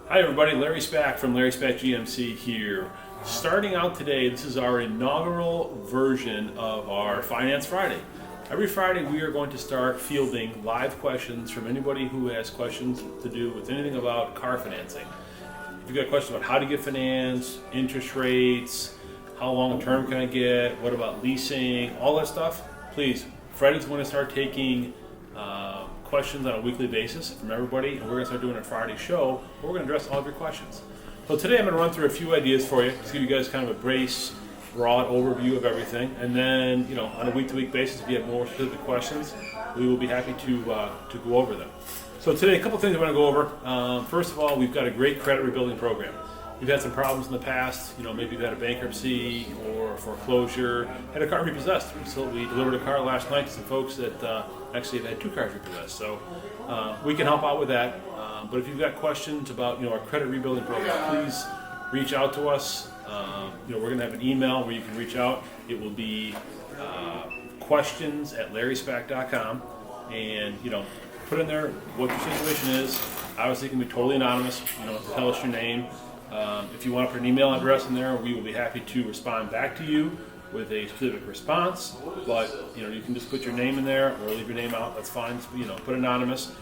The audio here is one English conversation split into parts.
Hi everybody, Larry Spack from Larry Spack GMC here. Starting out today, this is our inaugural version of our Finance Friday. Every Friday we are going to start fielding live questions from anybody who has questions to do with anything about car financing. If you've got questions about how to get finance, interest rates, how long term can I get, what about leasing, all that stuff, please, Friday's going to start taking questions on a weekly basis from everybody, and we're going to start doing a Friday show where we're going to address all of your questions. So today I'm going to run through a few ideas for you, just give you guys kind of a broad overview of everything, and then on a week-to-week basis, if you have more specific questions, we will be happy to go over them. So today, a couple things I want to go over. First of all, we've got a great credit rebuilding program. We've had some problems in the past, maybe you've had a bankruptcy or foreclosure, had a car repossessed. So we delivered a car last night to some folks that actually have had two cars repossessed. So we can help out with that. But if you've got questions about our credit rebuilding program, please reach out to us. We're going to have an email where you can reach out. It will be questions@larryspack.com, and put in there what your situation is. Obviously, it can be totally anonymous. You don't have to tell us your name. If you want to put an email address in there, we will be happy to respond back to you with a specific response. But you can just put your name in there or leave your name out. That's fine. Put anonymous,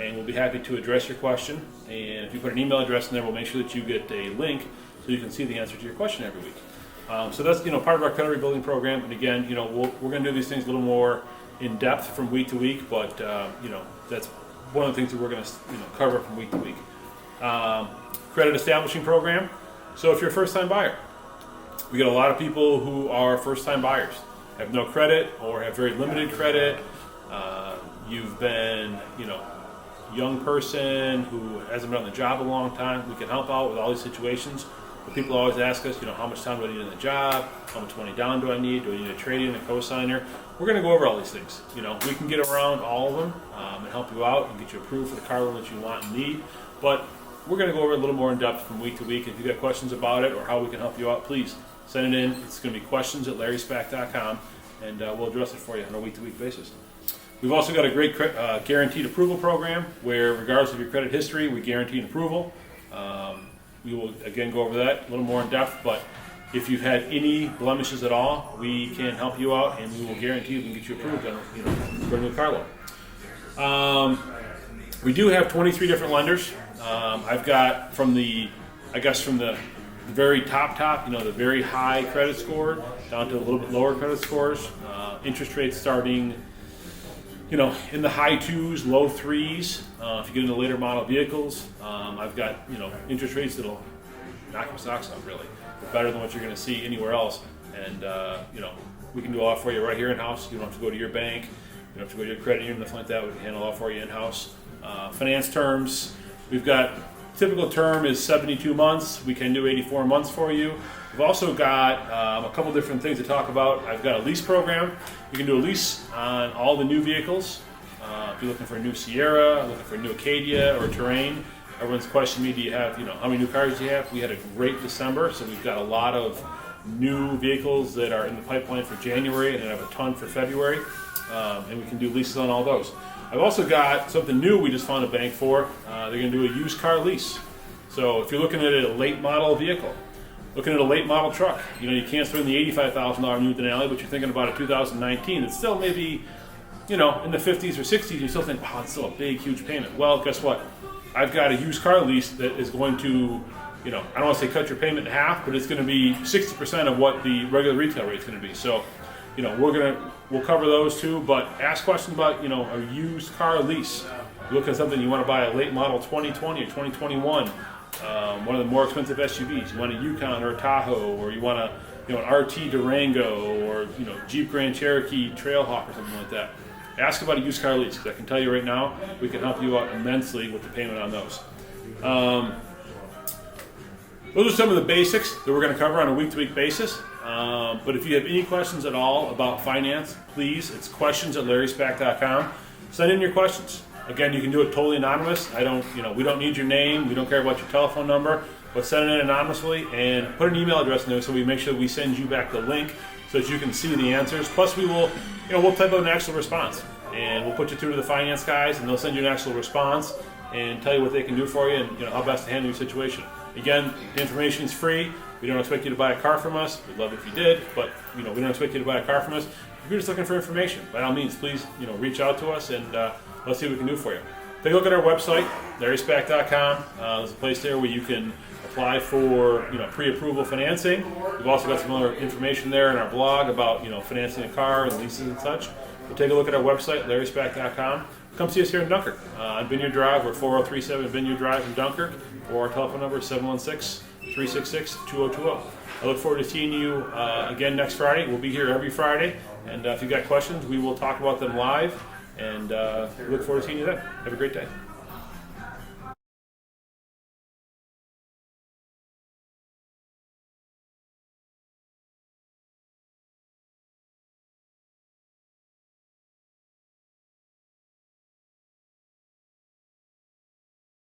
and we'll be happy to address your question. And if you put an email address in there, we'll make sure that you get a link so you can see the answer to your question every week. So that's part of our credit rebuilding program. And again, we're going to do these things a little more in depth from week to week. But that's one of the things that we're going to cover from week to week. Credit establishing program. So if you're a first-time buyer, we get a lot of people who are first-time buyers, have no credit or have very limited credit. You've been, young person who hasn't been on the job a long time. We can help out with all these situations. But people always ask us, how much time do I need in the job? How much money down do I need? Do I need a trade-in, a co-signer? We're going to go over all these things. We can get around all of them and help you out and get you approved for the car loan that you want and need. But we're going to go over it a little more in depth from week to week. If you've got questions about it or how we can help you out, please send it in. It's going to be questions@larryspack.com, and we'll address it for you on a week-to-week basis. We've also got a great guaranteed approval program where, regardless of your credit history, we guarantee an approval. We will, again, go over that a little more in depth, but if you've had any blemishes at all, we can help you out, and we will guarantee we can get you approved on for a new car loan. We do have 23 different lenders. I've got from the very top, the very high credit score down to a little bit lower credit scores. Interest rates starting, in the high 2s, low 3s. If you get into later model vehicles, I've got, interest rates that'll knock your socks off, really. They're better than what you're going to see anywhere else. And, we can do a lot for you right here in-house. You don't have to go to your bank. You don't have to go to your credit union, nothing like that. We can handle all for you in-house. Finance terms, we've got typical term is 72 months. We can do 84 months for you. We've also got a couple different things to talk about. I've got a lease program. You can do a lease on all the new vehicles. If you're looking for a new Sierra, looking for a new Acadia or Terrain, everyone's questioning me, do you have, how many new cars do you have? We had a great December, so we've got a lot of new vehicles that are in the pipeline for January, and I have a ton for February, and we can do leases on all those. I've also got something new we just found a bank for. They're going to do a used car lease. So if you're looking at a late model vehicle, looking at a late model truck, you can't spend the $85,000 new Denali, but you're thinking about a 2019. It's still maybe, in the 50s or 60s. You still think, wow, it's still a big, huge payment. Well, guess what? I've got a used car lease that is going to, I don't want to say cut your payment in half, but it's going to be 60% of what the regular retail rate is going to be. So, we'll cover those too, but ask questions about, a used car lease. You look at something, you want to buy a late model 2020 or 2021, one of the more expensive SUVs. You want a Yukon or a Tahoe, or you want an RT Durango, or Jeep Grand Cherokee Trailhawk or something like that. Ask about a used car lease, because I can tell you right now, we can help you out immensely with the payment on those. Those are some of the basics that we're going to cover on a week-to-week basis. But if you have any questions at all about finance, please, it's questions@larryspack.com. Send in your questions. Again, you can do it totally anonymous. We don't need your name. We don't care about your telephone number. But send it in anonymously and put an email address in there so we make sure we send you back the link so that you can see the answers. Plus, we'll type out an actual response, and we'll put you through to the finance guys, and they'll send you an actual response. and tell you what they can do for you and how best to handle your situation. Again, the information is free. We don't expect you to buy a car from us. We'd love it if you did, but we don't expect you to buy a car from us. If you're just looking for information, by all means, please reach out to us and let's see what we can do for you. Take a look at our website, LarrySpack.com. There's a place there where you can apply for pre-approval financing. We've also got some other information there in our blog about financing a car and leases and such. So take a look at our website, LarrySpack.com. Come see us here in Dunkirk on Vineyard Drive. We're 4037 Vineyard Drive in Dunkirk, or our telephone number is 716-366-2020. I look forward to seeing you again next Friday. We'll be here every Friday, and if you've got questions, we will talk about them live, and look forward to seeing you then. Have a great day.